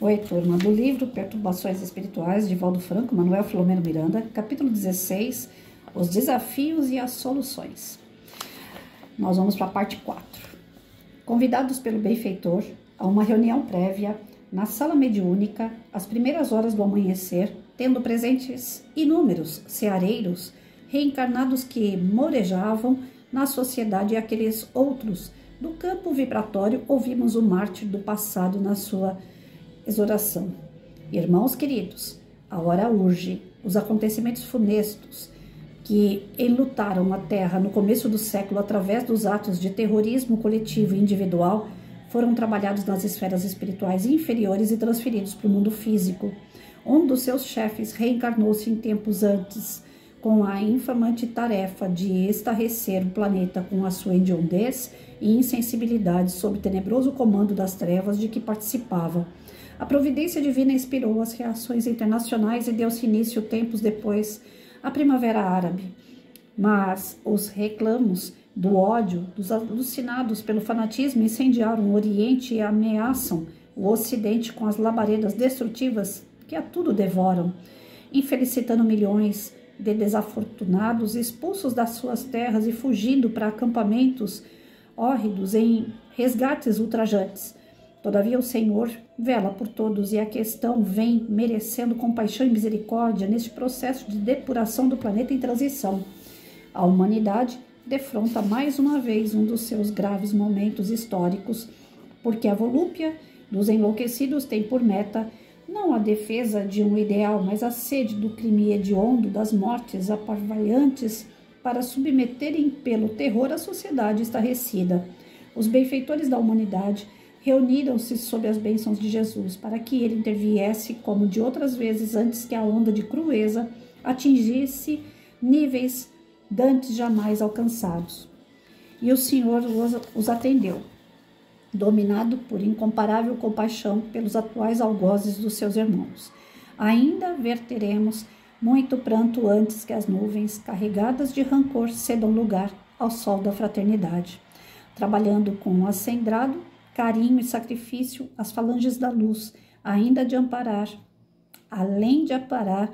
Oi, turma do livro Perturbações Espirituais, de Valdo Franco, Manuel Filomeno Miranda, capítulo 16, os desafios e as soluções. Nós vamos para a parte 4. Convidados pelo benfeitor a uma reunião prévia na sala mediúnica, às primeiras horas do amanhecer, tendo presentes inúmeros ceareiros reencarnados que morejavam na sociedade e aqueles outros do campo vibratório, ouvimos o mártir do passado na sua exortação. Irmãos queridos, a hora urge. Os acontecimentos funestos que enlutaram a Terra no começo do século através dos atos de terrorismo coletivo e individual foram trabalhados nas esferas espirituais inferiores e transferidos para o mundo físico. Um dos seus chefes reencarnou-se em tempos antes com a infamante tarefa de estarrecer o planeta com a sua hediondez e insensibilidade sob o tenebroso comando das trevas de que participava. A providência divina inspirou as reações internacionais e deu-se início tempos depois à Primavera Árabe. Mas os reclamos do ódio dos alucinados pelo fanatismo incendiaram o Oriente e ameaçam o Ocidente com as labaredas destrutivas que a tudo devoram, infelicitando milhões de desafortunados expulsos das suas terras e fugindo para acampamentos hórridos em resgates ultrajantes. Todavia o Senhor vela por todos e a questão vem merecendo compaixão e misericórdia neste processo de depuração do planeta em transição. A humanidade defronta mais uma vez um dos seus graves momentos históricos, porque a volúpia dos enlouquecidos tem por meta não a defesa de um ideal, mas a sede do crime hediondo, das mortes apavalhantes, para submeterem pelo terror a sociedade estarrecida. Os benfeitores da humanidade reuniram-se sob as bênçãos de Jesus, para que ele interviesse, como de outras vezes, antes que a onda de crueza atingisse níveis dantes jamais alcançados. E o Senhor os atendeu, dominado por incomparável compaixão pelos atuais algozes dos seus irmãos. Ainda verteremos muito pranto antes que as nuvens, carregadas de rancor, cedam lugar ao sol da fraternidade, trabalhando com acendrado carinho e sacrifício as falanges da luz, ainda de amparar, além de amparar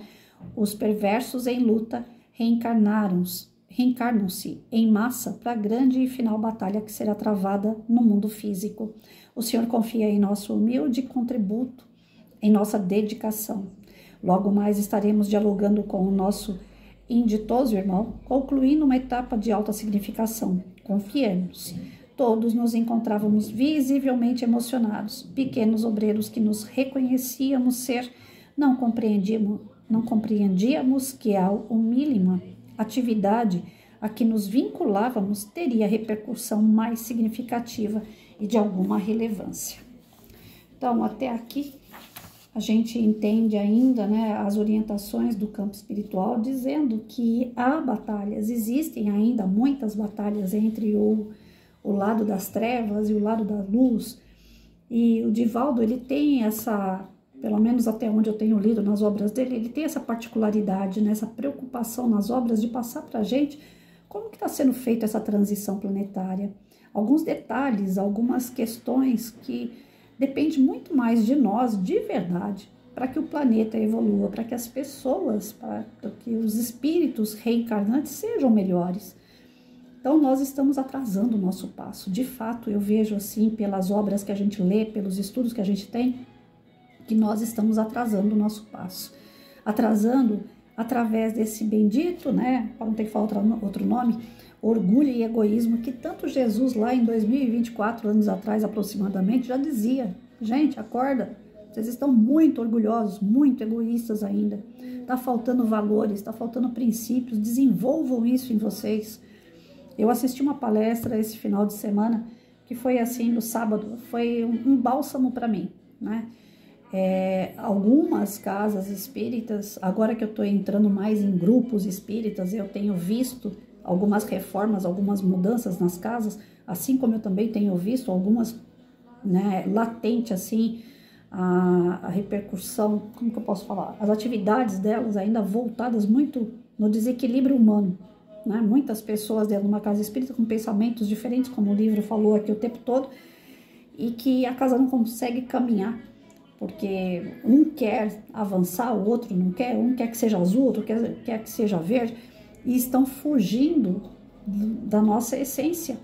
os perversos em luta, reencarnam-se em massa para a grande e final batalha que será travada no mundo físico. O Senhor confia em nosso humilde contributo, em nossa dedicação. Logo mais estaremos dialogando com o nosso inditoso irmão, concluindo uma etapa de alta significação. Confiemos. Todos nos encontrávamos visivelmente emocionados, pequenos obreiros que nos reconhecíamos ser, não compreendíamos que a humílima atividade a que nos vinculávamos teria repercussão mais significativa e de alguma relevância. Então, até aqui, a gente entende ainda, as orientações do campo espiritual, dizendo que há batalhas, existem ainda muitas batalhas entre o lado das trevas e o lado da luz. E o Divaldo, ele tem essa, pelo menos até onde eu tenho lido nas obras dele, ele tem essa particularidade, essa preocupação nas obras de passar para a gente como que está sendo feita essa transição planetária. Alguns detalhes, algumas questões que dependem muito mais de nós, de verdade, para que o planeta evolua, para que as pessoas, para que os espíritos reencarnantes sejam melhores. Então, nós estamos atrasando o nosso passo. De fato, eu vejo assim, pelas obras que a gente lê, pelos estudos que a gente tem, que nós estamos atrasando o nosso passo. Atrasando através desse bendito, para não ter que falar outro nome, orgulho e egoísmo, que tanto Jesus lá em 2024 anos atrás aproximadamente já dizia: gente, acorda, vocês estão muito orgulhosos, muito egoístas ainda. Está faltando valores, está faltando princípios, desenvolvam isso em vocês. Eu assisti uma palestra esse final de semana, que foi assim, no sábado, foi um bálsamo para mim, algumas casas espíritas, agora que eu estou entrando mais em grupos espíritas, eu tenho visto algumas reformas, algumas mudanças nas casas, assim como eu também tenho visto algumas, latente assim, a repercussão, como que eu posso falar? As atividades delas ainda voltadas muito no desequilíbrio humano. Muitas pessoas dentro de uma casa espírita com pensamentos diferentes, como o livro falou aqui o tempo todo, e que a casa não consegue caminhar porque um quer avançar, o outro não quer, um quer que seja azul, outro quer que seja verde, e estão fugindo da nossa essência,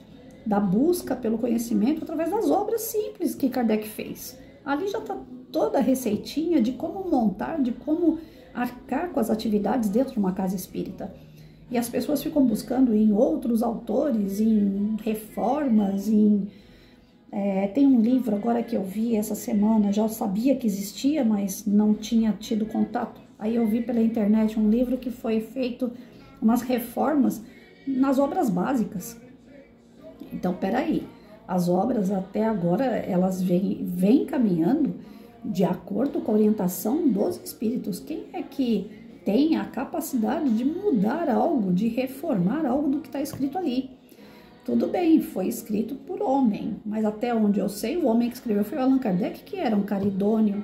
da busca pelo conhecimento através das obras simples que Kardec fez. Ali já está toda a receitinha de como montar, de como arcar com as atividades dentro de uma casa espírita. E as pessoas ficam buscando em outros autores, em reformas, tem um livro agora que eu vi essa semana, já sabia que existia, mas não tinha tido contato. Aí eu vi pela internet um livro que foi feito umas reformas nas obras básicas. Então, peraí, as obras até agora, elas vêm caminhando de acordo com a orientação dos espíritos. Quem é que tem a capacidade de mudar algo, de reformar algo do que está escrito ali? Tudo bem, foi escrito por homem, mas até onde eu sei, o homem que escreveu foi o Allan Kardec, que era um cara idôneo,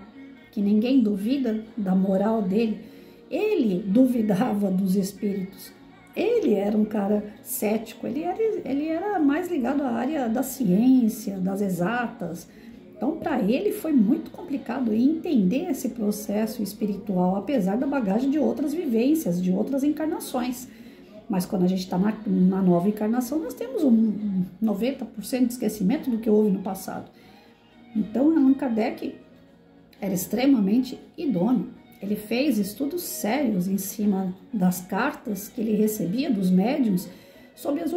que ninguém duvida da moral dele. Ele duvidava dos espíritos. Ele era um cara cético, ele era mais ligado à área da ciência, das exatas. Então, para ele foi muito complicado entender esse processo espiritual, apesar da bagagem de outras vivências, de outras encarnações. Mas quando a gente está na nova encarnação, nós temos um 90% de esquecimento do que houve no passado. Então, Allan Kardec era extremamente idôneo. Ele fez estudos sérios em cima das cartas que ele recebia dos médiuns sobre as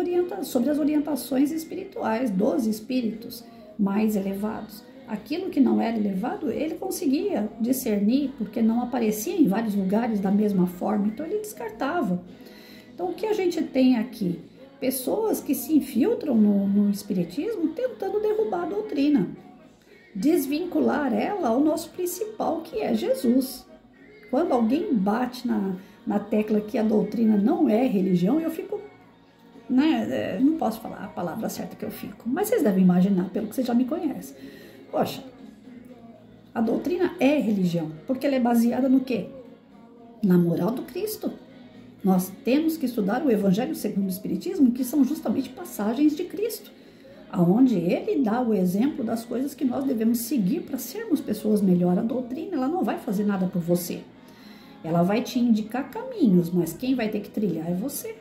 orientações espirituais dos espíritos mais elevados. Aquilo que não era elevado, ele conseguia discernir, porque não aparecia em vários lugares da mesma forma, então ele descartava. Então, o que a gente tem aqui? Pessoas que se infiltram no espiritismo tentando derrubar a doutrina, desvincular ela ao nosso principal, que é Jesus. Quando alguém bate na tecla que a doutrina não é religião, eu fico, não posso falar a palavra certa que eu fico, mas vocês devem imaginar, pelo que vocês já me conhecem. Poxa, a doutrina é religião, porque ela é baseada no quê? Na moral do Cristo. Nós temos que estudar o Evangelho segundo o Espiritismo, que são justamente passagens de Cristo, onde ele dá o exemplo das coisas que nós devemos seguir para sermos pessoas melhores. A doutrina, ela não vai fazer nada por você. Ela vai te indicar caminhos, mas quem vai ter que trilhar é você.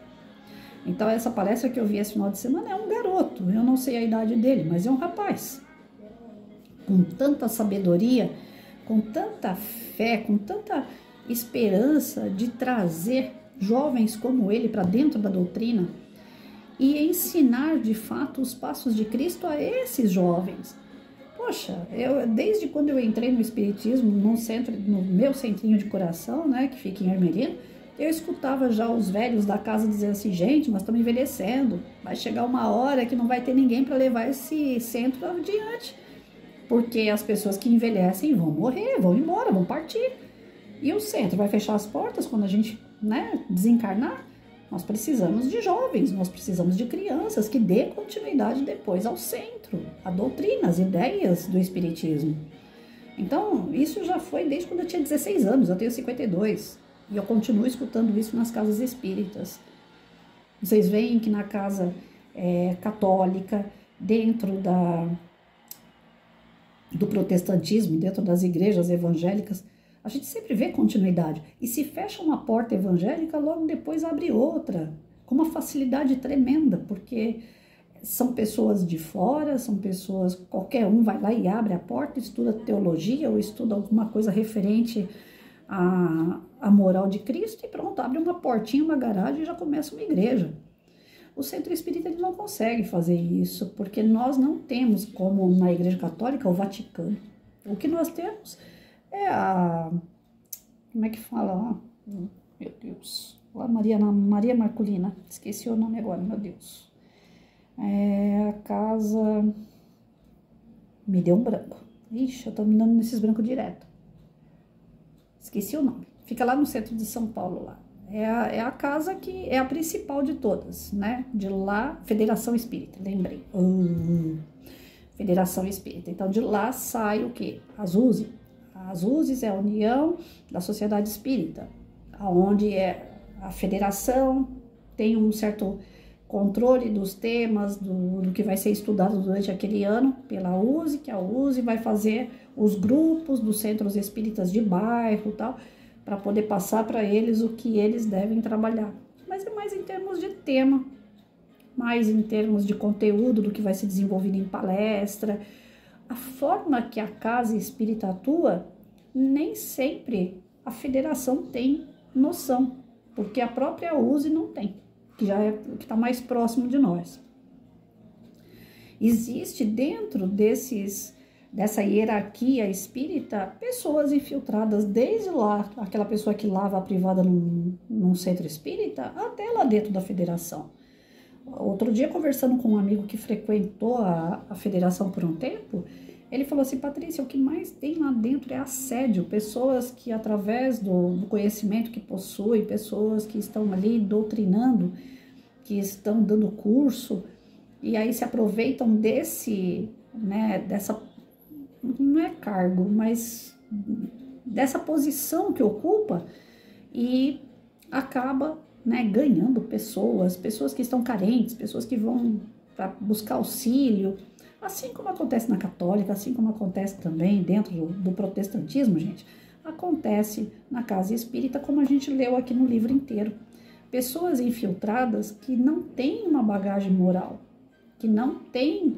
Então, essa palestra que eu vi esse final de semana é um garoto, eu não sei a idade dele, mas é um rapaz com tanta sabedoria, com tanta fé, com tanta esperança de trazer jovens como ele para dentro da doutrina e ensinar de fato os passos de Cristo a esses jovens. Poxa, desde quando eu entrei no Espiritismo, no meu centrinho de coração, que fica em Ermelino, eu escutava já os velhos da casa dizer assim: gente, nós estamos envelhecendo, vai chegar uma hora que não vai ter ninguém para levar esse centro adiante, porque as pessoas que envelhecem vão morrer, vão embora, vão partir, e o centro vai fechar as portas quando a gente desencarnar. Nós precisamos de jovens, nós precisamos de crianças que dê continuidade depois ao centro, à doutrina, às ideias do Espiritismo. Então, isso já foi desde quando eu tinha 16 anos, eu tenho 52, e eu continuo escutando isso nas casas espíritas. Vocês veem que na casa católica, dentro do protestantismo, dentro das igrejas evangélicas, a gente sempre vê continuidade. E se fecha uma porta evangélica, logo depois abre outra, com uma facilidade tremenda, porque são pessoas de fora, são pessoas, qualquer um vai lá e abre a porta, estuda teologia ou estuda alguma coisa referente à moral de Cristo e pronto, abre uma portinha, uma garagem e já começa uma igreja. O Centro Espírita ele não consegue fazer isso, porque nós não temos, como na Igreja Católica, o Vaticano. O que nós temos é como é que fala? Meu Deus. A Maria Marculina. Esqueci o nome agora, meu Deus. É a casa... Me deu um branco. Ixi, eu tô me dando nesses brancos direto. Esqueci o nome. Fica lá no centro de São Paulo, lá. É a casa que é a principal de todas, De lá, Federação Espírita, lembrei. Federação Espírita. Então, de lá sai o quê? As USE. As USEs é a União da Sociedade Espírita, onde a federação tem um certo controle dos temas, do que vai ser estudado durante aquele ano pela USE, que a USE vai fazer os grupos dos centros espíritas de bairro e tal, para poder passar para eles o que eles devem trabalhar. Mas é mais em termos de tema, mais em termos de conteúdo do que vai ser desenvolvido em palestra. A forma que a casa espírita atua, nem sempre a federação tem noção, porque a própria USE não tem, que já é o que está mais próximo de nós. Existe dentro dessa hierarquia espírita pessoas infiltradas desde lá, aquela pessoa que lava a privada num centro espírita, até lá dentro da federação. Outro dia, conversando com um amigo que frequentou a federação por um tempo, ele falou assim: Patrícia, o que mais tem lá dentro é assédio, pessoas que através do conhecimento que possuem, pessoas que estão ali doutrinando, que estão dando curso, e aí se aproveitam dessa, não é cargo, mas dessa posição que ocupa e acaba ganhando pessoas que estão carentes, pessoas que vão para buscar auxílio, assim como acontece na católica, assim como acontece também dentro do protestantismo, gente, acontece na casa espírita, como a gente leu aqui no livro inteiro. Pessoas infiltradas que não têm uma bagagem moral, que não têm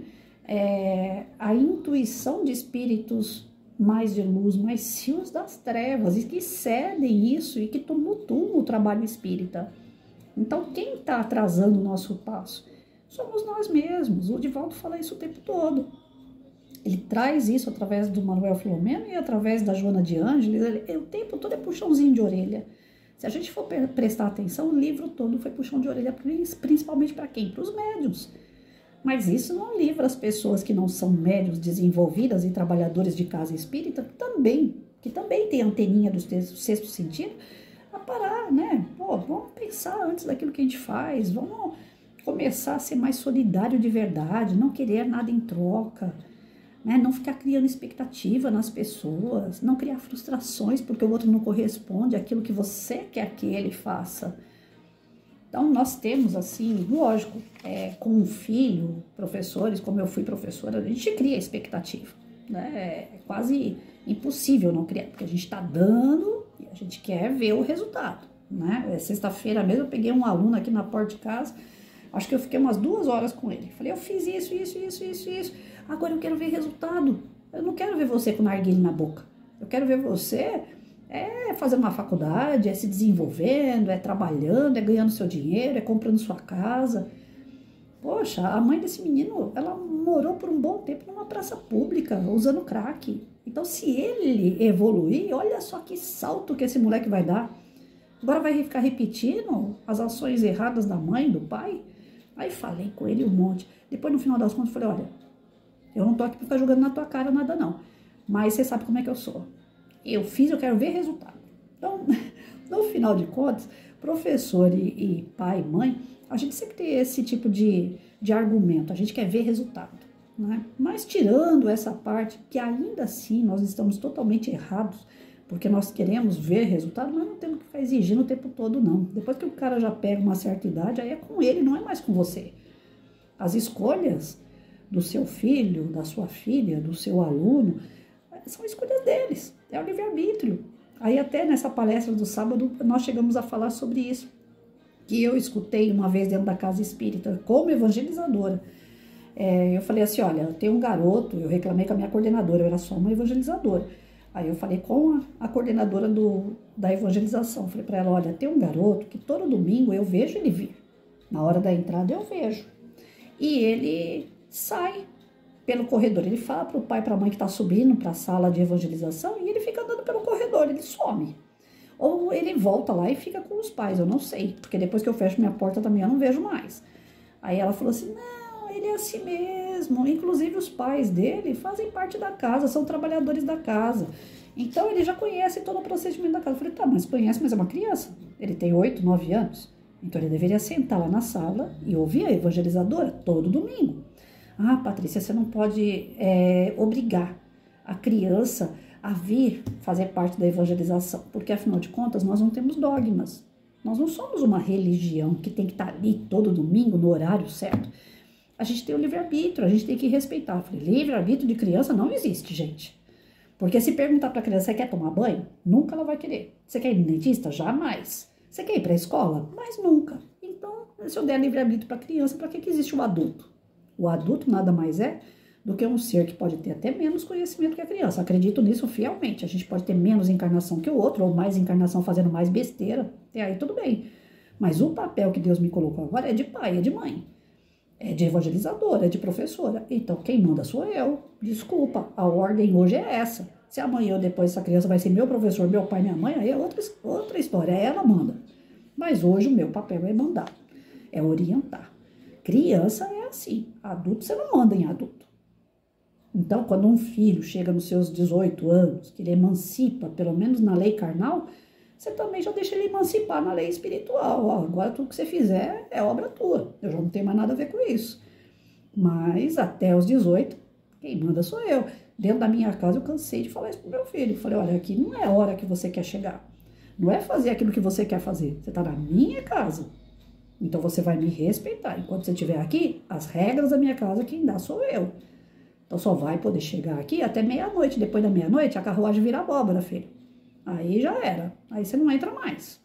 a intuição de espíritos mais de luz, mais fios das trevas, e que cedem isso e que tumultuam o trabalho espírita. Então, quem está atrasando o nosso passo? Somos nós mesmos. O Divaldo fala isso o tempo todo. Ele traz isso através do Manuel Filomeno e através da Joana de Ângeles. O tempo todo é puxãozinho de orelha. Se a gente for prestar atenção, o livro todo foi puxão de orelha, principalmente para quem? Para os médiuns. Mas isso não livra as pessoas que não são médiuns desenvolvidas e trabalhadores de casa espírita, que também tem anteninha do sexto sentido, a parar, vamos pensar antes daquilo que a gente faz, vamos começar a ser mais solidário de verdade, não querer nada em troca, não ficar criando expectativa nas pessoas, não criar frustrações porque o outro não corresponde àquilo que você quer que ele faça. Então, nós temos, assim, lógico, com um filho, professores, como eu fui professora, a gente cria expectativa, É quase impossível não criar, porque a gente está dando e a gente quer ver o resultado, Sexta-feira mesmo eu peguei um aluno aqui na porta de casa, acho que eu fiquei umas 2 horas com ele. Falei, eu fiz isso, agora eu quero ver resultado. Eu não quero ver você com narguilé na boca. Eu quero ver você fazendo uma faculdade, se desenvolvendo, trabalhando, ganhando seu dinheiro, comprando sua casa. Poxa, a mãe desse menino, ela morou por um bom tempo numa praça pública, usando crack. Então, se ele evoluir, olha só que salto que esse moleque vai dar. Agora vai ficar repetindo as ações erradas da mãe, do pai? Aí falei com ele um monte. Depois, no final das contas, falei, olha, eu não tô aqui pra ficar jogando na tua cara nada, não. Mas você sabe como é que eu sou. Eu fiz, eu quero ver resultado. Então, no final de contas, professor e pai, mãe, a gente sempre tem esse tipo de argumento. A gente quer ver resultado, Mas tirando essa parte, que ainda assim nós estamos totalmente errados, porque nós queremos ver resultado, mas não temos que ficar exigindo o tempo todo, não. Depois que o cara já pega uma certa idade, aí é com ele, não é mais com você. As escolhas do seu filho, da sua filha, do seu aluno, são escolhas deles, é o livre-arbítrio. Aí até nessa palestra do sábado, nós chegamos a falar sobre isso, que eu escutei uma vez dentro da casa espírita, como evangelizadora. Eu falei assim, olha, tem um garoto, eu reclamei com a minha coordenadora, eu era só uma evangelizadora. Aí eu falei com a coordenadora da evangelização, falei para ela, olha, tem um garoto que todo domingo eu vejo ele vir. Na hora da entrada eu vejo. E ele sai pelo corredor, ele fala para o pai e para a mãe que está subindo para a sala de evangelização e ele fica andando pelo corredor, ele some. Ou ele volta lá e fica com os pais, eu não sei, porque depois que eu fecho minha porta também eu não vejo mais. Aí ela falou assim, não, ele é assim mesmo, inclusive os pais dele fazem parte da casa, são trabalhadores da casa. Então ele já conhece todo o procedimento da casa. Eu falei, tá, mas conhece, mas é uma criança, ele tem 8, 9 anos. Então ele deveria sentar lá na sala e ouvir a evangelizadora todo domingo. Ah, Patrícia, você não pode obrigar a criança a vir fazer parte da evangelização, porque afinal de contas nós não temos dogmas, Nós não somos uma religião que tem que estar ali todo domingo no horário certo. A gente tem o livre-arbítrio, a gente tem que respeitar. Livre-arbítrio de criança não existe, gente. Porque se perguntar para a criança, você quer tomar banho? Nunca ela vai querer. Você quer ir no dentista? Jamais. Você quer ir para a escola? Mas nunca. Então, se eu der livre-arbítrio para a criança, para que existe o adulto? O adulto nada mais é do que um ser que pode ter até menos conhecimento que a criança. Acredito nisso fielmente. A gente pode ter menos encarnação que o outro, ou mais encarnação fazendo mais besteira. E aí tudo bem. Mas o papel que Deus me colocou agora é de pai, é de mãe. É de evangelizadora, é de professora. Então, quem manda sou eu. Desculpa, a ordem hoje é essa. Se amanhã ou depois essa criança vai ser meu professor, meu pai, minha mãe, aí é outra história. Ela manda. Mas hoje o meu papel é mandar, é orientar. Criança é assim. Adulto, você não manda em adulto. Então, quando um filho chega nos seus 18 anos, que ele emancipa, pelo menos na lei carnal, você também já deixa ele emancipar na lei espiritual. Ó, agora tudo que você fizer é obra tua. Eu já não tenho mais nada a ver com isso. Mas até os 18, quem manda sou eu. Dentro da minha casa eu cansei de falar isso pro meu filho. Eu falei, olha, aqui não é a hora que você quer chegar. Não é fazer aquilo que você quer fazer. Você tá na minha casa. Então você vai me respeitar. Enquanto você estiver aqui, as regras da minha casa quem dá sou eu. Então só vai poder chegar aqui até meia-noite. Depois da meia-noite a carruagem vira abóbora, filho. Aí já era. Aí você não entra mais.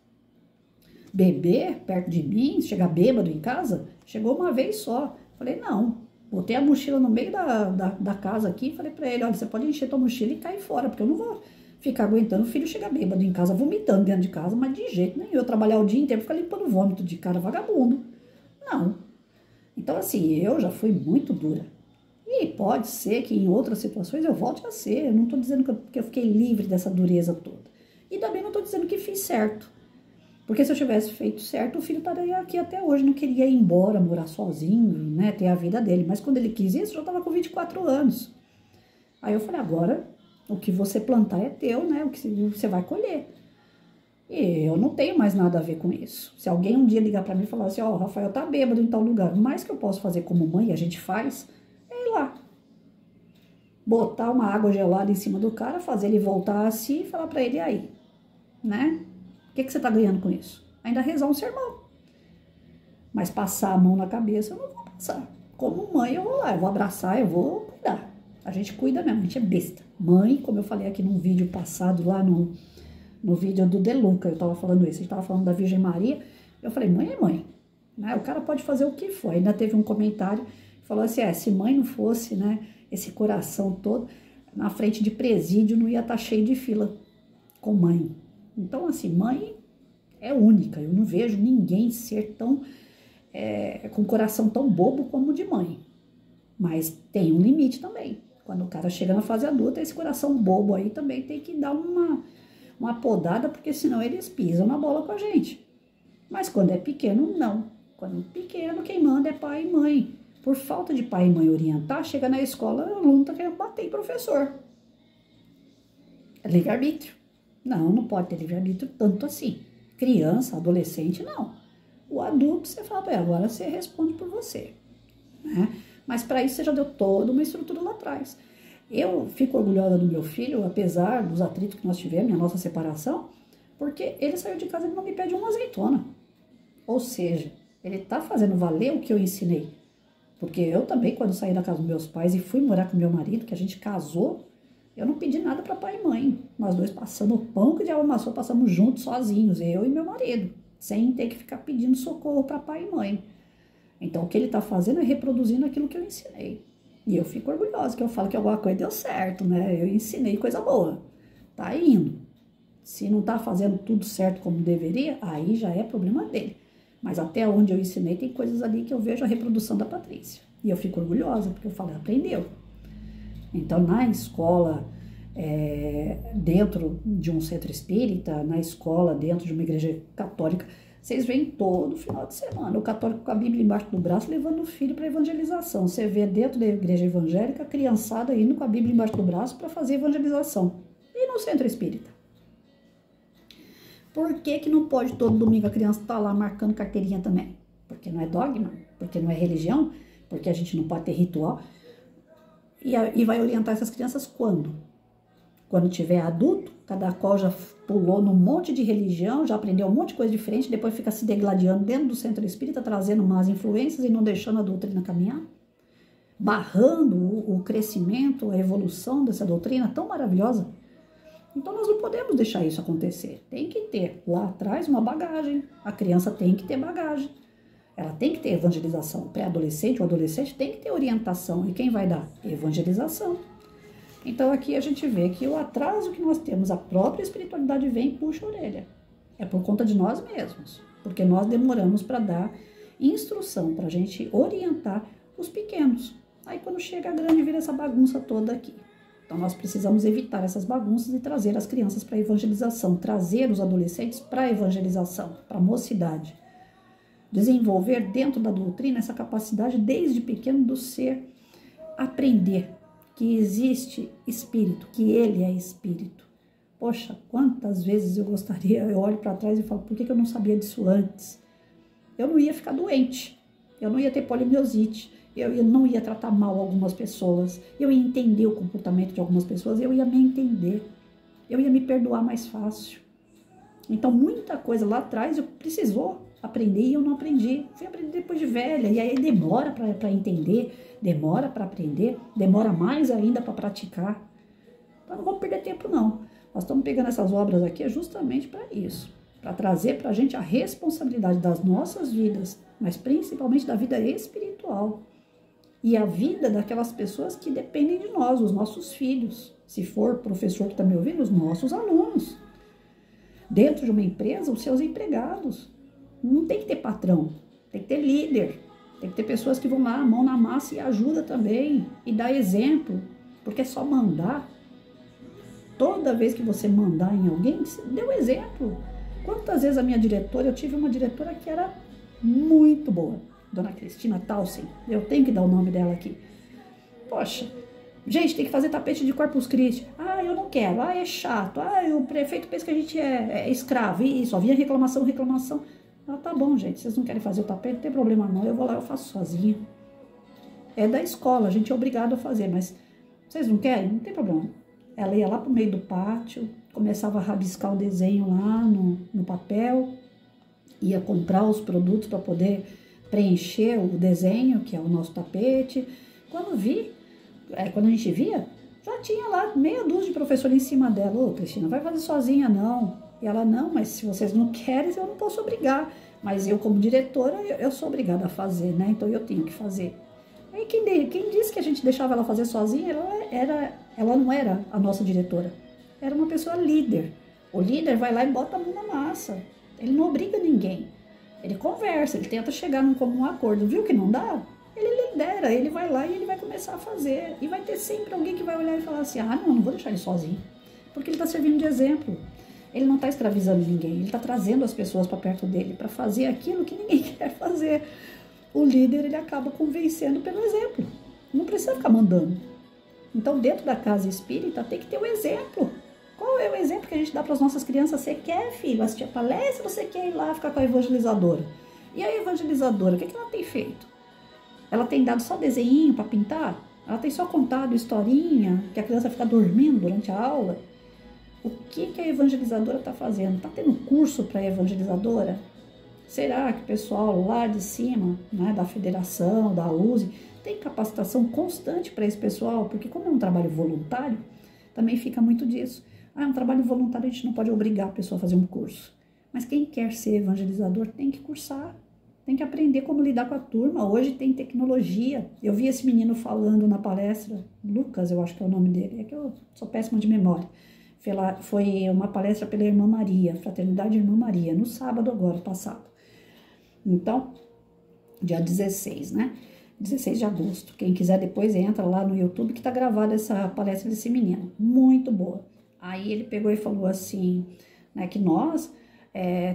Beber perto de mim, chegar bêbado em casa, chegou uma vez só. Falei, não. Botei a mochila no meio da casa aqui e falei pra ele, olha, você pode encher tua mochila e cair fora, porque eu não vou ficar aguentando o filho chegar bêbado em casa, vomitando dentro de casa, mas de jeito nenhum. Eu trabalhar o dia inteiro, ficar limpando vômito de cara vagabundo. Não. Então, assim, eu já fui muito dura. E pode ser que em outras situações eu volte a ser. Eu não tô dizendo que eu fiquei livre dessa dureza toda. E também não tô dizendo que fiz certo. Porque se eu tivesse feito certo, o filho estaria aqui até hoje. Não queria ir embora, morar sozinho, né, ter a vida dele. Mas quando ele quis isso, eu já estava com 24 anos. Aí eu falei, agora o que você plantar é teu, né? O que você vai colher. E eu não tenho mais nada a ver com isso. Se alguém um dia ligar para mim e falar assim, ó, o Rafael tá bêbado em tal lugar, o mais que eu posso fazer como mãe, a gente faz, é ir lá. Botar uma água gelada em cima do cara, fazer ele voltar assim e falar para ele, e aí, né? O que você tá ganhando com isso? Ainda rezar um sermão. Mas passar a mão na cabeça eu não vou passar. Como mãe eu vou lá, eu vou abraçar, eu vou cuidar. A gente cuida mesmo, a gente é besta. Mãe, como eu falei aqui num vídeo passado lá no vídeo do Deluca, eu tava falando isso, a gente tava falando da Virgem Maria, eu falei, mãe é mãe, né? O cara pode fazer o que for. Ainda teve um comentário que falou assim, se mãe não fosse, né, esse coração todo, na frente de presídio não ia estar cheio de fila com mãe. Então, assim, mãe é única, eu não vejo ninguém ser tão, com coração tão bobo como o de mãe. Mas tem um limite também. Quando o cara chega na fase adulta, esse coração bobo aí também tem que dar uma podada, porque senão eles pisam na bola com a gente. Mas quando é pequeno, não. Quando é pequeno, quem manda é pai e mãe. Por falta de pai e mãe orientar, chega na escola, o aluno tá querendo bater em professor. É livre-arbítrio. Não pode ter livre-arbítrio tanto assim. Criança, adolescente, não. O adulto, você fala, agora você responde por você, né? Mas para isso você já deu toda uma estrutura lá atrás. Eu fico orgulhosa do meu filho, apesar dos atritos que nós tivemos, a nossa separação, porque ele saiu de casa e não me pede uma azeitona. Ou seja, ele tá fazendo valer o que eu ensinei. Porque eu também, quando saí da casa dos meus pais e fui morar com meu marido, que a gente casou, eu não pedi nada para pai e mãe. Nós dois passamos o pão que o diabo amassou, passamos juntos, sozinhos, eu e meu marido, sem ter que ficar pedindo socorro para pai e mãe. Então, o que ele está fazendo é reproduzindo aquilo que eu ensinei. E eu fico orgulhosa, que eu falo que alguma coisa deu certo, né? Eu ensinei coisa boa. Tá indo. Se não tá fazendo tudo certo como deveria, aí já é problema dele. Mas até onde eu ensinei, tem coisas ali que eu vejo a reprodução da Patrícia. E eu fico orgulhosa, porque eu falo, aprendeu. Então, na escola, dentro de um centro espírita, na escola, dentro de uma igreja católica, vocês veem todo final de semana o católico com a Bíblia embaixo do braço levando o filho para evangelização. Você vê dentro da igreja evangélica a criançada indo com a Bíblia embaixo do braço para fazer evangelização. E no centro espírita? Por que não pode todo domingo a criança estar lá marcando carteirinha também? Porque não é dogma, porque não é religião, porque a gente não pode ter ritual. E vai orientar essas crianças quando? Quando tiver adulto, cada qual já pulou num monte de religião, já aprendeu um monte de coisa diferente, depois fica se degladiando dentro do centro espírita, trazendo más influências e não deixando a doutrina caminhar, barrando o crescimento, a evolução dessa doutrina tão maravilhosa. Então nós não podemos deixar isso acontecer. Tem que ter lá atrás uma bagagem. A criança tem que ter bagagem. Ela tem que ter evangelização. O pré-adolescente, o adolescente tem que ter orientação. E quem vai dar? Evangelização. Então aqui a gente vê que o atraso que nós temos, a própria espiritualidade vem e puxa a orelha. É por conta de nós mesmos. Porque nós demoramos para dar instrução, para a gente orientar os pequenos. Aí quando chega a grande vira essa bagunça toda aqui. Então nós precisamos evitar essas bagunças e trazer as crianças para a evangelização, trazer os adolescentes para a evangelização, para a mocidade. Desenvolver dentro da doutrina essa capacidade desde pequeno do ser aprender que existe espírito, que ele é espírito. Poxa, quantas vezes eu olho para trás e falo, por que eu não sabia disso antes? Eu não ia ficar doente, eu não ia ter polimiosite, eu não ia tratar mal algumas pessoas, eu ia entender o comportamento de algumas pessoas, eu ia me entender, eu ia me perdoar mais fácil. Então, muita coisa lá atrás eu precisou aprender e eu não aprendi. Fui aprender depois de velha, e aí demora para entender, demora para aprender, demora mais ainda para praticar. Então, não vamos perder tempo, não. Nós estamos pegando essas obras aqui justamente para isso, para trazer para a gente a responsabilidade das nossas vidas, mas principalmente da vida espiritual. E a vida daquelas pessoas que dependem de nós, os nossos filhos. Se for professor que está me ouvindo, os nossos alunos. Dentro de uma empresa, os seus empregados. Não tem que ter patrão, tem que ter líder. Tem que ter pessoas que vão lá, mão na massa e ajuda também. E dá exemplo, porque é só mandar. Toda vez que você mandar em alguém, você deu exemplo. Quantas vezes a minha diretora, eu tive uma diretora que era muito boa. Dona Cristina Tausen, eu tenho que dar o nome dela aqui. Poxa, gente, tem que fazer tapete de Corpus Christi. Ah, eu não quero. Ah, é chato. Ah, o prefeito pensa que a gente é escravo. E só vinha reclamação. Ah, tá bom, gente, vocês não querem fazer o tapete, não tem problema não. Eu vou lá, eu faço sozinha. É da escola, a gente é obrigado a fazer, mas vocês não querem? Não tem problema. Ela ia lá pro meio do pátio, começava a rabiscar o desenho lá no papel, ia comprar os produtos para poder preencher o desenho, que é o nosso tapete. Quando a gente via, já tinha lá meia dúzia de professores em cima dela. Ô, Cristina, vai fazer sozinha, não. E ela, não, mas se vocês não querem, eu não posso obrigar. Mas eu, como diretora, eu sou obrigada a fazer, né? Então eu tenho que fazer. Aí quem disse que a gente deixava ela fazer sozinha, ela não era a nossa diretora. Era uma pessoa líder. O líder vai lá e bota a mão na massa. Ele não obriga ninguém. Ele conversa, ele tenta chegar num comum acordo. Viu que não dá? Ele lidera, ele vai lá e ele vai começar a fazer. E vai ter sempre alguém que vai olhar e falar assim, ah, não vou deixar ele sozinho. Porque ele está servindo de exemplo. Ele não está escravizando ninguém, ele está trazendo as pessoas para perto dele para fazer aquilo que ninguém quer fazer. O líder, ele acaba convencendo pelo exemplo. Não precisa ficar mandando. Então, dentro da casa espírita, tem que ter o exemplo. Qual é o exemplo que a gente dá para as nossas crianças? Você quer, filho, assistir a palestra, você quer ir lá ficar com a evangelizadora? E a evangelizadora, o que ela tem feito? Ela tem dado só desenho para pintar? Ela tem só contado historinha, que a criança fica dormindo durante a aula? O que a evangelizadora está fazendo? Está tendo curso para evangelizadora? Será que o pessoal lá de cima, né, da federação, da USE, tem capacitação constante para esse pessoal? Porque como é um trabalho voluntário, também fica muito disso. Ah, é um trabalho voluntário, a gente não pode obrigar a pessoa a fazer um curso. Mas quem quer ser evangelizador tem que cursar, tem que aprender como lidar com a turma. Hoje tem tecnologia. Eu vi esse menino falando na palestra, Lucas, eu acho que é o nome dele, é que eu sou péssima de memória. Foi uma palestra pela Irmã Maria, Fraternidade Irmã Maria, no sábado agora, passado. Então, dia 16, né? 16 de agosto. Quem quiser depois entra lá no YouTube que tá gravada essa palestra desse menino. Muito boa. Aí ele pegou e falou assim, né, que nós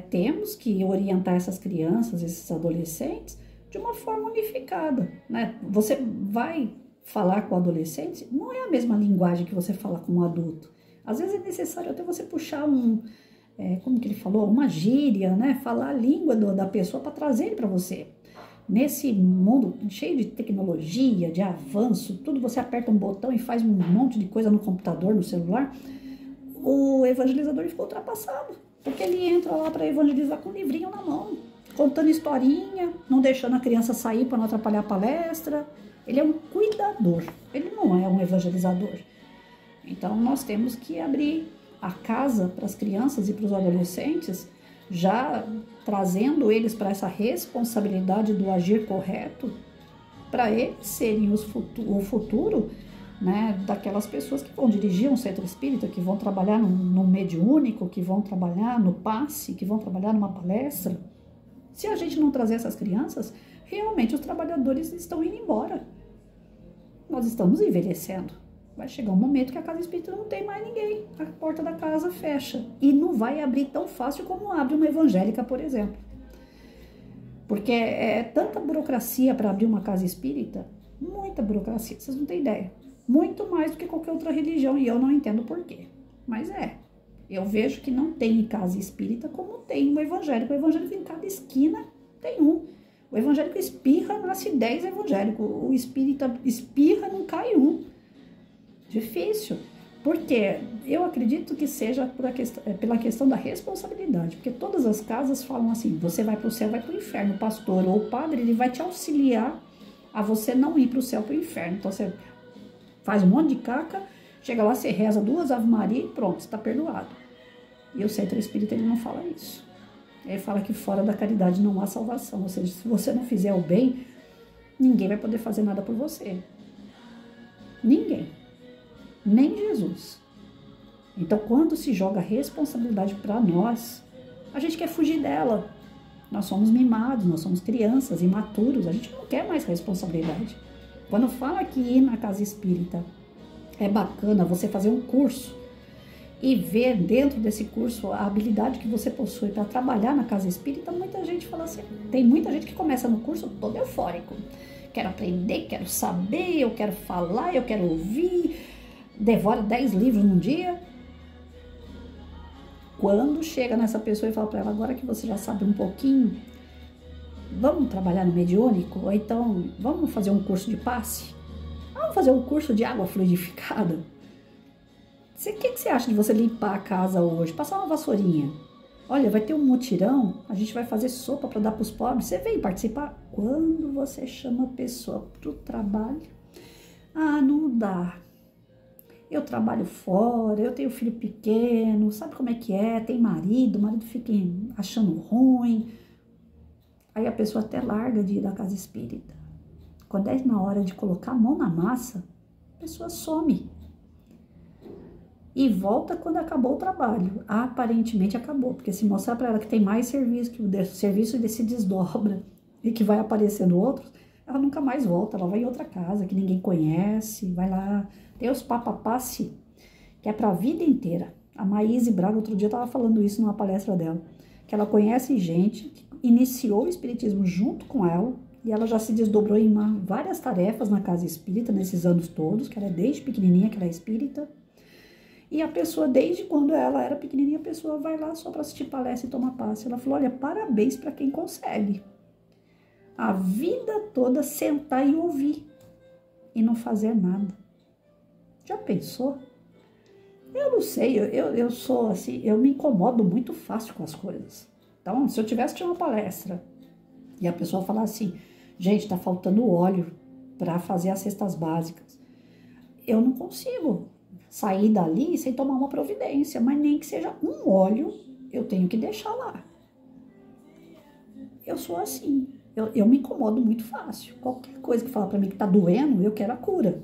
temos que orientar essas crianças, esses adolescentes, de uma forma unificada, né? Você vai falar com o adolescente, não é a mesma linguagem que você fala com um adulto. Às vezes é necessário até você puxar como que ele falou, uma gíria, né? Falar a língua da pessoa para trazer ele para você. Nesse mundo cheio de tecnologia, de avanço, tudo você aperta um botão e faz um monte de coisa no computador, no celular. o evangelizador ficou ultrapassado, porque ele entra lá para evangelizar com um livrinho na mão, contando historinha, não deixando a criança sair para não atrapalhar a palestra. Ele é um cuidador, ele não é um evangelizador. Então nós temos que abrir a casa para as crianças e para os adolescentes, já trazendo eles para essa responsabilidade do agir correto, para eles serem o futuro, né, daquelas pessoas que vão dirigir um centro espírita, que vão trabalhar no mediúnico, que vão trabalhar no passe, que vão trabalhar numa palestra. Se a gente não trazer essas crianças, realmente os trabalhadores estão indo embora. Nós estamos envelhecendo. Vai chegar um momento que a casa espírita não tem mais ninguém. A porta da casa fecha. E não vai abrir tão fácil como abre uma evangélica, por exemplo. Porque é tanta burocracia para abrir uma casa espírita, muita burocracia, vocês não têm ideia. Muito mais do que qualquer outra religião, e eu não entendo por quê. Mas eu vejo que não tem casa espírita como tem o evangélico. O evangélico em cada esquina tem um. O evangélico espirra, nasce 10 evangélicos. O espírita espirra, não cai um. Difícil. Porque eu acredito que seja pela questão da responsabilidade. Porque todas as casas falam assim, você vai para o céu, vai para o inferno. O pastor ou o padre, ele vai te auxiliar a você não ir para o céu, para o inferno. Então você faz um monte de caca, chega lá, você reza 2 Ave Maria e pronto, você está perdoado. E o centro espírita, ele não fala isso. Ele fala que fora da caridade não há salvação. Ou seja, se você não fizer o bem, ninguém vai poder fazer nada por você. Ninguém. Nem Jesus. Então, quando se joga a responsabilidade para nós, a gente quer fugir dela. Nós somos mimados, nós somos crianças, imaturos, a gente não quer mais responsabilidade. Quando fala que ir na casa espírita é bacana você fazer um curso e ver dentro desse curso a habilidade que você possui para trabalhar na casa espírita, muita gente fala assim, tem muita gente que começa no curso todo eufórico. Quero aprender, quero saber, eu quero falar, eu quero ouvir, devora 10 livros num dia. Quando chega nessa pessoa e fala para ela, agora que você já sabe um pouquinho, vamos trabalhar no mediúnico? Ou então, vamos fazer um curso de passe? Vamos fazer um curso de água fluidificada? O que você acha de você limpar a casa hoje? Passar uma vassourinha. Olha, vai ter um mutirão, a gente vai fazer sopa para dar para os pobres. Você vem participar? Quando você chama a pessoa para o trabalho, não dá. Eu trabalho fora, eu tenho filho pequeno, sabe como é que é? Tem marido, o marido fica achando ruim. Aí a pessoa até larga de ir da casa espírita. Quando é na hora de colocar a mão na massa, a pessoa some. E volta quando acabou o trabalho. Aparentemente acabou, porque se mostrar para ela que tem mais serviço, que o serviço se desdobra e que vai aparecendo outros, ela nunca mais volta, ela vai em outra casa que ninguém conhece, vai lá. Tem os passe, que é para a vida inteira. A Maíse Braga, outro dia, estava falando isso numa palestra dela, que ela conhece gente que iniciou o espiritismo junto com ela, e ela já se desdobrou em várias tarefas na casa espírita nesses anos todos, que ela é desde pequenininha que ela é espírita. E a pessoa, desde quando ela era pequenininha, a pessoa vai lá só para assistir palestra e tomar passe. Ela falou, olha, parabéns para quem consegue. A vida toda sentar e ouvir e não fazer nada. Já pensou? Eu não sei, eu sou assim, eu me incomodo muito fácil com as coisas. Então, se eu tivesse tido uma palestra e a pessoa falar assim, gente, tá faltando óleo para fazer as cestas básicas, eu não consigo sair dali sem tomar uma providência, mas nem que seja um óleo, eu tenho que deixar lá. Eu sou assim, eu me incomodo muito fácil. Qualquer coisa que fala para mim que tá doendo, eu quero a cura.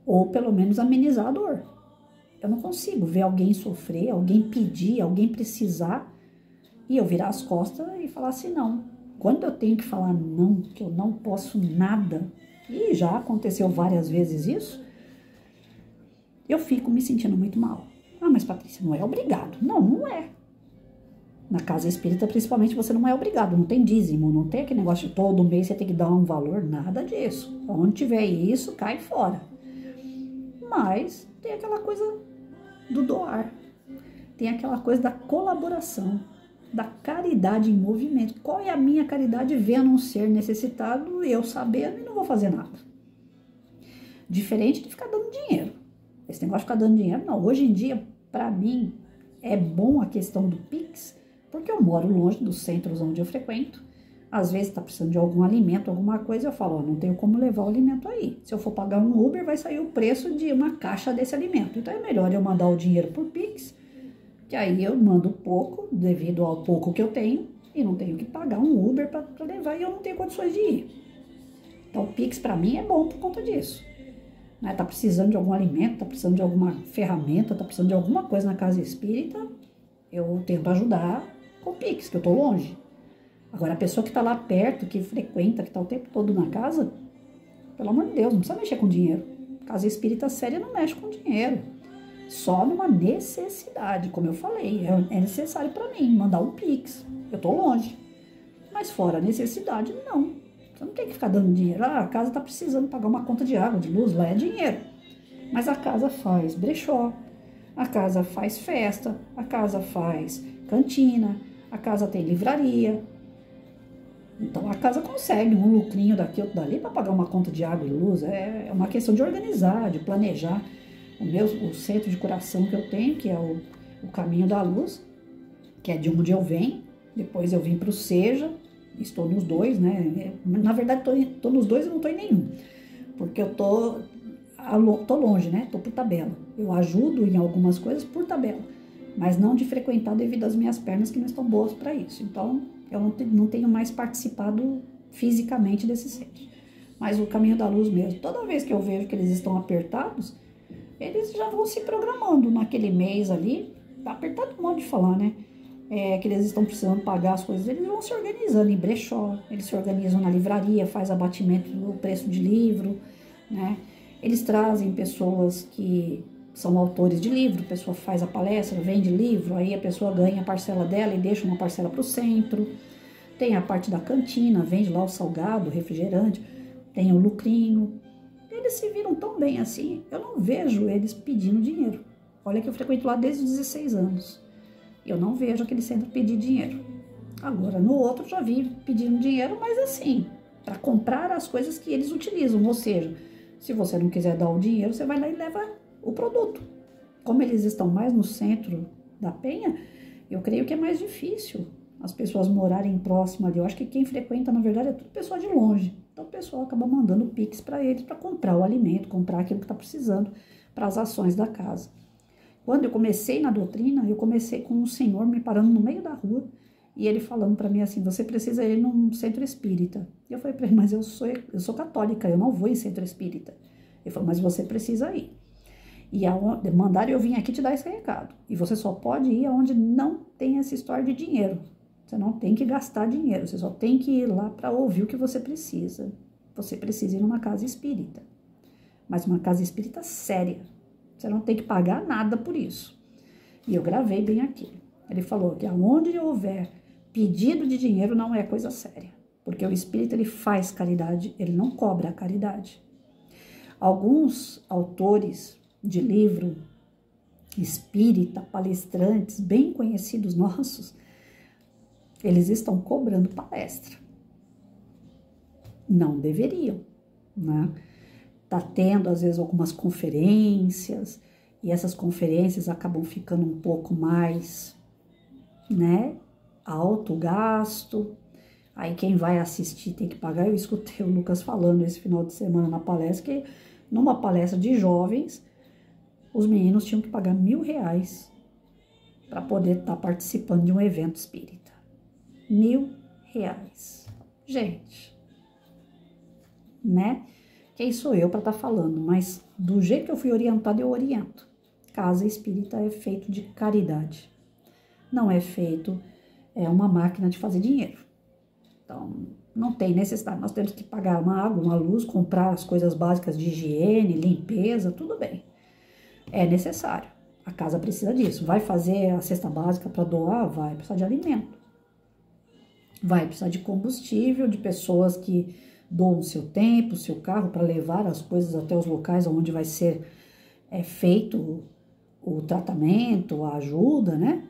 Ou pelo menos amenizar a dor. Eu não consigo ver alguém sofrer, alguém pedir, alguém precisar, e eu virar as costas e falar assim, não. Quando eu tenho que falar não, que eu não posso nada, e já aconteceu várias vezes isso, eu fico me sentindo muito mal. Mas Patrícia, não é obrigado. Não, não é. Na casa espírita, principalmente, você não é obrigado. Não tem dízimo, não tem aquele negócio de todo mês você tem que dar um valor, nada disso. Onde tiver isso, cai fora. Mas tem aquela coisa do doar. Tem aquela coisa da colaboração, da caridade em movimento. Qual é a minha caridade vendo um ser necessitado, eu sabendo e não vou fazer nada? Diferente de ficar dando dinheiro. Esse negócio de ficar dando dinheiro, não. Hoje em dia, Para mim, é bom a questão do Pix, porque eu moro longe dos centros onde eu frequento. Às vezes tá precisando de algum alimento, alguma coisa, eu falo, ó, não tenho como levar o alimento aí. Se eu for pagar um Uber, vai sair o preço de uma caixa desse alimento. Então é melhor eu mandar o dinheiro por Pix, que aí eu mando pouco, devido ao pouco que eu tenho, e não tenho que pagar um Uber para levar e eu não tenho condições de ir. Então o Pix para mim é bom por conta disso. Né? Tá precisando de algum alimento, tá precisando de alguma ferramenta, tá precisando de alguma coisa na casa espírita, eu tento ajudar com o Pix, que eu tô longe. Agora, a pessoa que tá lá perto, que frequenta, que tá o tempo todo na casa, pelo amor de Deus, não precisa mexer com dinheiro. Casa espírita séria não mexe com dinheiro. Só numa necessidade, como eu falei, é necessário para mim mandar um Pix. Eu tô longe. Mas fora a necessidade, não. Você não tem que ficar dando dinheiro. Ah, a casa tá precisando pagar uma conta de água, de luz, lá é dinheiro. Mas a casa faz brechó, a casa faz festa, a casa faz cantina, a casa tem livraria. Então a casa consegue um lucrinho daqui, outro dali para pagar uma conta de água e luz. É uma questão de organizar, de planejar. O centro de curação que eu tenho, que é o Caminho da Luz, que é de onde eu venho. Depois eu vim para o Seja, estou nos dois, né? Na verdade, estou nos dois e não estou em nenhum, porque eu tô longe, né? Estou por tabela. Eu ajudo em algumas coisas por tabela, mas não de frequentar devido às minhas pernas que não estão boas para isso. Então, eu não tenho mais participado fisicamente desse centro. Mas o Caminho da Luz mesmo, toda vez que eu vejo que eles estão apertados, eles já vão se programando naquele mês ali. Tá apertado um modo de falar, né? Que eles estão precisando pagar as coisas, eles vão se organizando em brechó, eles se organizam na livraria, faz abatimento do preço de livro, né? Eles trazem pessoas que são autores de livro, a pessoa faz a palestra, vende livro, aí a pessoa ganha a parcela dela e deixa uma parcela para o centro. Tem a parte da cantina, vende lá o salgado, o refrigerante, tem o lucrinho. Eles se viram tão bem assim, eu não vejo eles pedindo dinheiro. Olha que eu frequento lá desde os 16 anos. Eu não vejo aquele centro pedir dinheiro. Agora, no outro, já vi pedindo dinheiro, mas assim, para comprar as coisas que eles utilizam. Ou seja, se você não quiser dar o dinheiro, você vai lá e leva o produto. Como eles estão mais no centro da Penha, eu creio que é mais difícil as pessoas morarem próximo ali. Eu acho que quem frequenta, na verdade, é tudo pessoa de longe. Então, o pessoal acaba mandando Pix para eles, para comprar o alimento, comprar aquilo que está precisando para as ações da casa. Quando eu comecei na doutrina, eu comecei com um senhor me parando no meio da rua e ele falando para mim assim, você precisa ir num centro espírita. E eu falei para ele, mas eu sou católica, eu não vou em centro espírita. Ele falou, mas você precisa ir. E mandaram eu vim aqui te dar esse recado. E você só pode ir aonde não tem essa história de dinheiro. Você não tem que gastar dinheiro, você só tem que ir lá para ouvir o que você precisa. Você precisa ir numa casa espírita. Mas uma casa espírita séria. Você não tem que pagar nada por isso. E eu gravei bem aqui. Ele falou que aonde houver pedido de dinheiro não é coisa séria. Porque o espírito ele faz caridade, ele não cobra a caridade. Alguns autores de livro espírita, palestrantes, bem conhecidos nossos, eles estão cobrando palestra. Não deveriam, né? Tá tendo, às vezes, algumas conferências, e essas conferências acabam ficando um pouco mais, né, alto gasto. Aí quem vai assistir tem que pagar. Eu escutei o Lucas falando esse final de semana na palestra, que numa palestra de jovens, os meninos tinham que pagar R$1.000 para poder estar participando de um evento espírita. R$1.000. Gente, né? Quem sou eu para estar falando? Mas do jeito que eu fui orientada, eu oriento. Casa espírita é feito de caridade. Não é feito uma máquina de fazer dinheiro. Então, não tem necessidade. Nós temos que pagar uma água, uma luz, comprar as coisas básicas de higiene, limpeza, tudo bem. É necessário. A casa precisa disso. Vai fazer a cesta básica para doar? Vai precisar de alimento. Vai precisar de combustível, de pessoas que doam seu tempo, seu carro para levar as coisas até os locais onde vai ser feito o tratamento, a ajuda, né?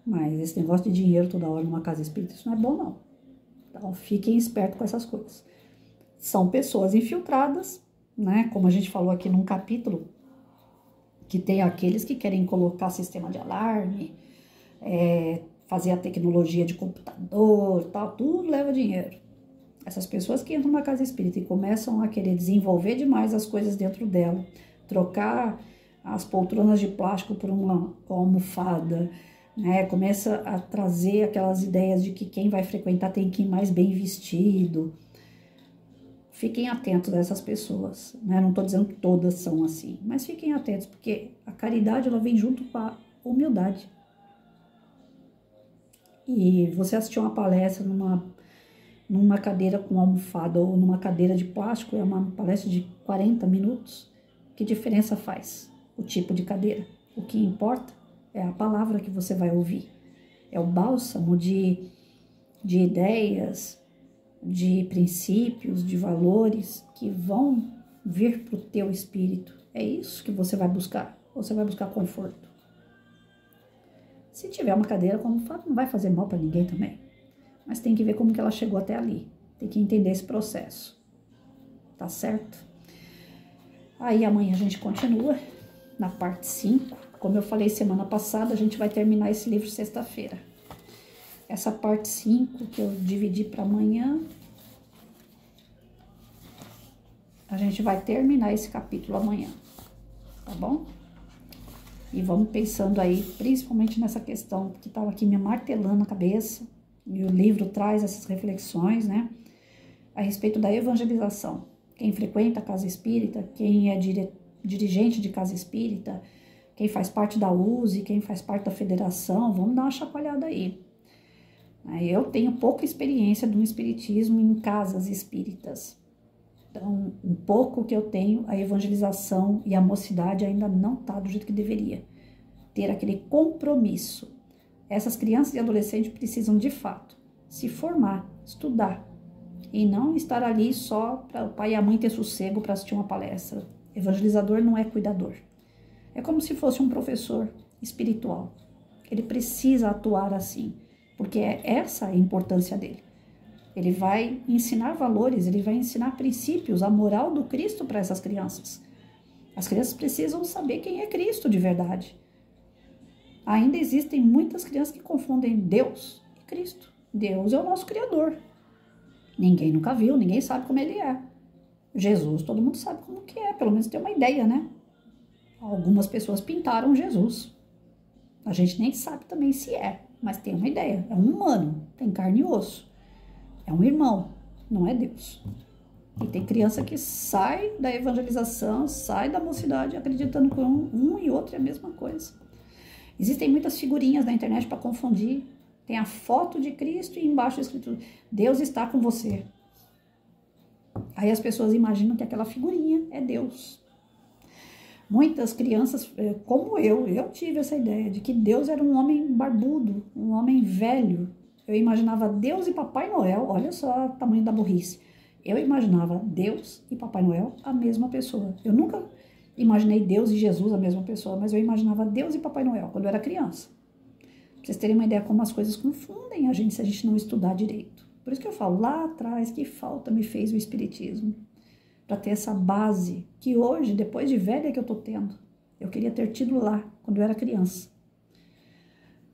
Mas esse negócio de dinheiro toda hora numa casa espírita, isso não é bom, não. Então, fiquem espertos com essas coisas. São pessoas infiltradas, né? Como a gente falou aqui num capítulo, que tem aqueles que querem colocar sistema de alarme, fazer a tecnologia de computador, tal, tudo leva dinheiro. Essas pessoas que entram numa casa espírita e começam a querer desenvolver demais as coisas dentro dela, trocar as poltronas de plástico por uma almofada, né? Começa a trazer aquelas ideias de que quem vai frequentar tem que ir mais bem vestido. Fiquem atentos a essas pessoas, né? Não estou dizendo que todas são assim, mas fiquem atentos, porque a caridade ela vem junto com a humildade. E você assistir uma palestra numa cadeira com almofada ou numa cadeira de plástico, é uma palestra de 40 minutos, que diferença faz o tipo de cadeira? O que importa é a palavra que você vai ouvir, é o bálsamo de ideias, de princípios, de valores que vão vir para o teu espírito. É isso que você vai buscar. Você vai buscar conforto. Se tiver uma cadeira com almofada, não vai fazer mal para ninguém também. Mas tem que ver como que ela chegou até ali. Tem que entender esse processo. Tá certo? Aí amanhã a gente continua na parte 5. Como eu falei semana passada, a gente vai terminar esse livro sexta-feira. Essa parte 5 que eu dividi para amanhã, a gente vai terminar esse capítulo amanhã, tá bom? E vamos pensando aí, principalmente nessa questão que estava aqui me martelando a cabeça, e o livro traz essas reflexões, né? A respeito da evangelização. Quem frequenta a casa espírita, quem é dirigente de casa espírita, quem faz parte da USE, quem faz parte da federação, vamos dar uma chacoalhada aí. Eu tenho pouca experiência do espiritismo em casas espíritas. Então, um pouco que eu tenho, a evangelização e a mocidade ainda não está do jeito que deveria. Ter aquele compromisso. Essas crianças e adolescentes precisam, de fato, se formar, estudar. E não estar ali só para o pai e a mãe ter sossego para assistir uma palestra. Evangelizador não é cuidador. É como se fosse um professor espiritual. Ele precisa atuar assim, porque é essa a importância dele. Ele vai ensinar valores, ele vai ensinar princípios, a moral do Cristo para essas crianças. As crianças precisam saber quem é Cristo de verdade. Ainda existem muitas crianças que confundem Deus e Cristo. Deus é o nosso Criador. Ninguém nunca viu, ninguém sabe como ele é. Jesus, todo mundo sabe como que é, pelo menos tem uma ideia, né? Algumas pessoas pintaram Jesus. A gente nem sabe também se é, mas tem uma ideia. É um humano, tem carne e osso. É um irmão, não é Deus. E tem criança que sai da evangelização, sai da mocidade acreditando que um e outro é a mesma coisa. Existem muitas figurinhas na internet para confundir. Tem a foto de Cristo e embaixo escrito, Deus está com você. Aí as pessoas imaginam que aquela figurinha é Deus. Muitas crianças, como eu tive essa ideia de que Deus era um homem barbudo, um homem velho. Eu imaginava Deus e Papai Noel, olha só o tamanho da burrice. Eu imaginava Deus e Papai Noel a mesma pessoa. Eu nunca imaginei Deus e Jesus a mesma pessoa, mas eu imaginava Deus e Papai Noel quando eu era criança. Pra vocês terem uma ideia como as coisas confundem a gente se a gente não estudar direito. Por isso que eu falo, lá atrás, que falta me fez o Espiritismo. Para ter essa base que hoje, depois de velha que eu tô tendo, eu queria ter tido lá, quando eu era criança.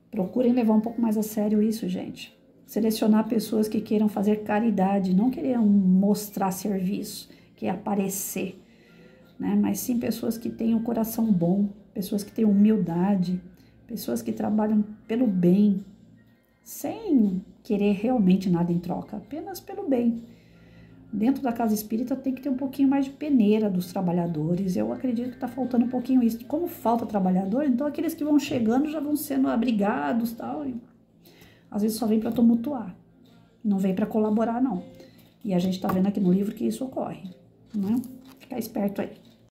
Procurem levar um pouco mais a sério isso, gente. Selecionar pessoas que queiram fazer caridade, não queiram mostrar serviço, que é aparecer, né? Mas sim pessoas que tenham um coração bom, pessoas que tenham humildade, pessoas que trabalham pelo bem, sem querer realmente nada em troca, apenas pelo bem. Dentro da casa espírita tem que ter um pouquinho mais de peneira dos trabalhadores. Eu acredito que está faltando um pouquinho isso. Como falta trabalhador, então aqueles que vão chegando já vão sendo abrigados e tal. E às vezes só vem para tumultuar, não vem para colaborar, não. E a gente está vendo aqui no livro que isso ocorre, né? Ficar esperto aí.